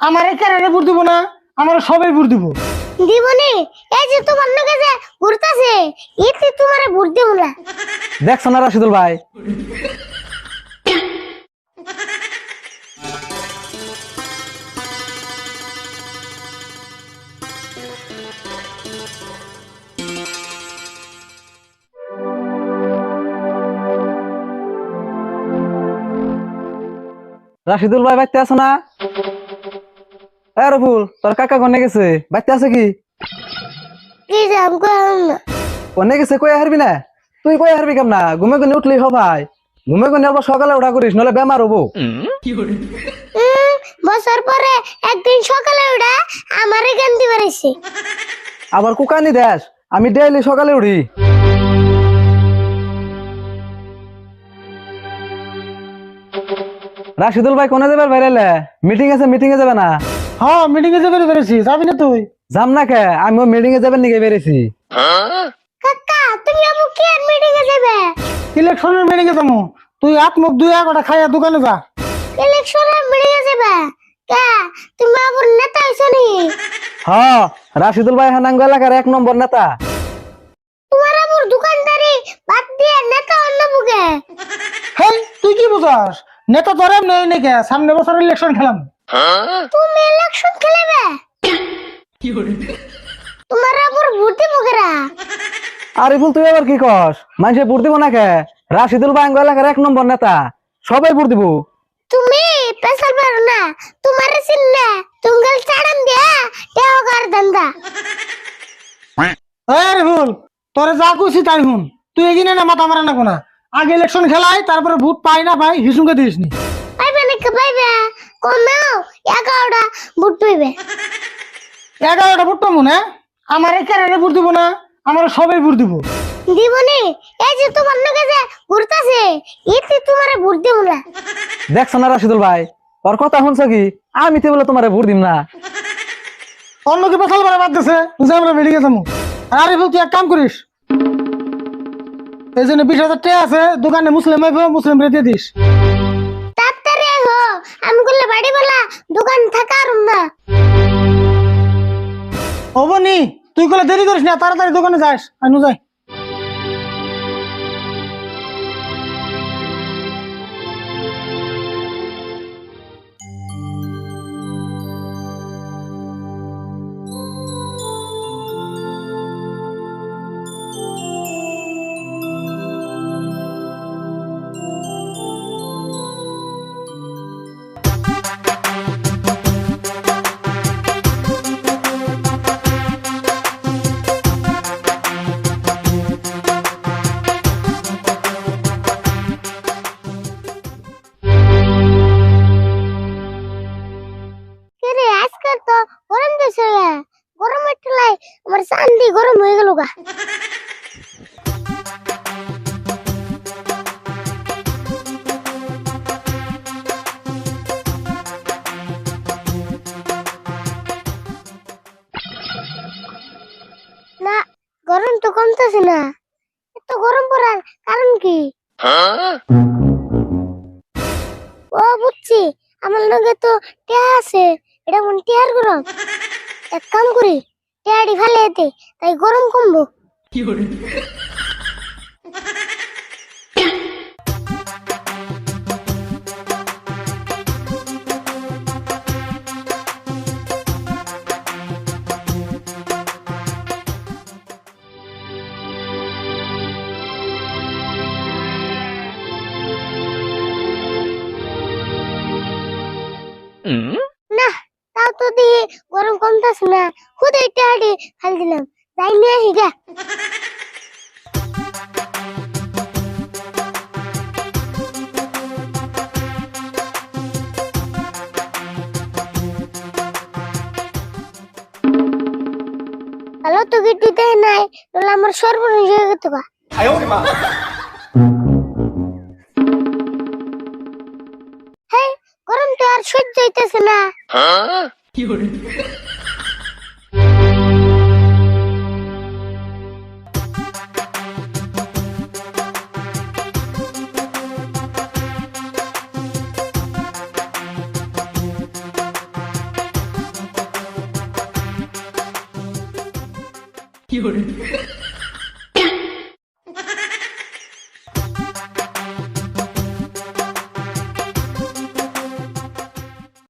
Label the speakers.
Speaker 1: আমারে কেরারে ভোট দিব না, আমার সবাই ভোট দিব।
Speaker 2: দিবনি এই যে তোমার নাকি যে ঘুরতাছে এতে তোমারে ভোট দেব না।
Speaker 3: দেখছো না রাশিদুল ভাই? রাশিদুল ভাই বাইতে আছো না? রফুল, তোর কাকা কোনে গেছে? বাইতে আছে কি?
Speaker 2: কি যে আমকো না
Speaker 3: কোনে গেছে কই হারবি না? তুই কই হারবি কেমন না? ঘুমে গুনে উঠলি হ ভাই, ঘুমে গুনে আবার সকালে উঠা করিস, নলে বেমার হবো।
Speaker 2: বছর পরে একদিন সকালে উঠা আমারে গান্দি বাড়াইছে।
Speaker 3: আবার কুকানি দেশ, আমি ডেইলি সকালে উঠি। রাশিদুল ভাই কোনে যাবে বাইরে? মিটিং আছে, মিটিং এ যাবে না?
Speaker 1: হ্যাঁ, মিটিং এ যাবে বেরেছি, যাবি না তুই?
Speaker 3: যাম না কে, আমিও মিটিং এ যাবেন নিকে বেরেছি।
Speaker 2: কাকা তুমি আমু কি আর মিটিং এ যাবে?
Speaker 1: ইলেকশনের মিটিং এ যাবো, তুই হাত মুখ ধুইয়া কটা খাইয়া দোকানে যা।
Speaker 2: ইলেকশনের মিটিং এ যাবে কে? তুমি আবার নেতা হইছো নি?
Speaker 3: হ্যাঁ, রাশিদুল ভাই হানাঙ্গ এলাকার 1 নম্বর নেতা।
Speaker 2: তোমার আবার দোকানদারি বাদ দিয়ে নেতা অন্য বুকে।
Speaker 1: হেই, তুই কি বুঝাস? নেতা তোর নেই নাকি? সামনে বছর ইলেকশন খেলাম।
Speaker 2: তুমি ইলেকশন খেলবে? তোমার আবার ভোট দিব কেরা?
Speaker 3: আরিফুল, তুই আবার কি কস? মানুষে ভোট দিব না কে? রাশিদুল ভাই আঙ্গ এলাকার 1 নম্বর নেতা, সবাই ভোট দিব।
Speaker 2: তুমি পেশাল পারো না, তোমার চিন্না তুঙ্গল চাড়াম দিয়া টেওগার দান্দা।
Speaker 1: আরে ভুল, তোরে যা কইছি তাই হুন। তুই এগিনে না মাথা মারা না কোনা। আগে ইলেকশন খেলাই, তারপরে ভোট পাই না পাই হিসুমকে দিস নি।
Speaker 2: পাইবে নাকি পাইবে? কমাও 11টা ভোট পাইবে।
Speaker 1: 11টা ভোট পাবো না, আমারে কেরারে ভোট দিব না, আমার সবাই ভোট দিব।
Speaker 2: দিবনি এই যে তোমার নাকি যে ঘুরতাছে এতে তোমারে ভোট দেব না।
Speaker 3: দেখছো না রাশিদুল ভাই, ওর কথা শুনছো কি? আমি তো বলে তোমারে ভোট দিম না।
Speaker 1: অন্য কি পেশাল পারা বাদ দিছে, বুঝে আমরা বেরিয়ে যাবো। আরে ভুল, তুই এক কাম করিস, এই জন্য 20,000 টাকা আছে দোকানে, মুসলিম আইবো, মুসলিম রেখে দিস।
Speaker 2: তাড়াতাড়ি হো, আমি করলে বাড়ি বলা দোকান থাকার না।
Speaker 1: হবো নি, তুই কলে দেরি করিস না, তাড়াতাড়ি দোকানে যাস। আনু যাই।
Speaker 2: রে আজকাল তো গরম দিছে রে, গরমের ঠেলায় আমার চান্দি গরম হয়ে গেল গা। না, গরম তো কমতেছে না। এত গরম পড়ার কারণ কি? ও বুঝছি, আমার লগে তো টিয়া আছে, এটা কোন টিয়ার গরম? এক কাম করি, টিয়াড়ি ফেলে এতে, তাই গরম কমবো। না, তাও তো দিয়ে গরম কমতেছে না, খুদে টিয়াড়ি ফেল দিলাম, যাই নিয়ে আসি গা। হ্যালো, তো গিট্টি দেয় নাই, তাহলে আমার সর্বনাশ হয়ে গেত গা। হ্যাঁ, গরম তো আর সহ্য হইতেছে না।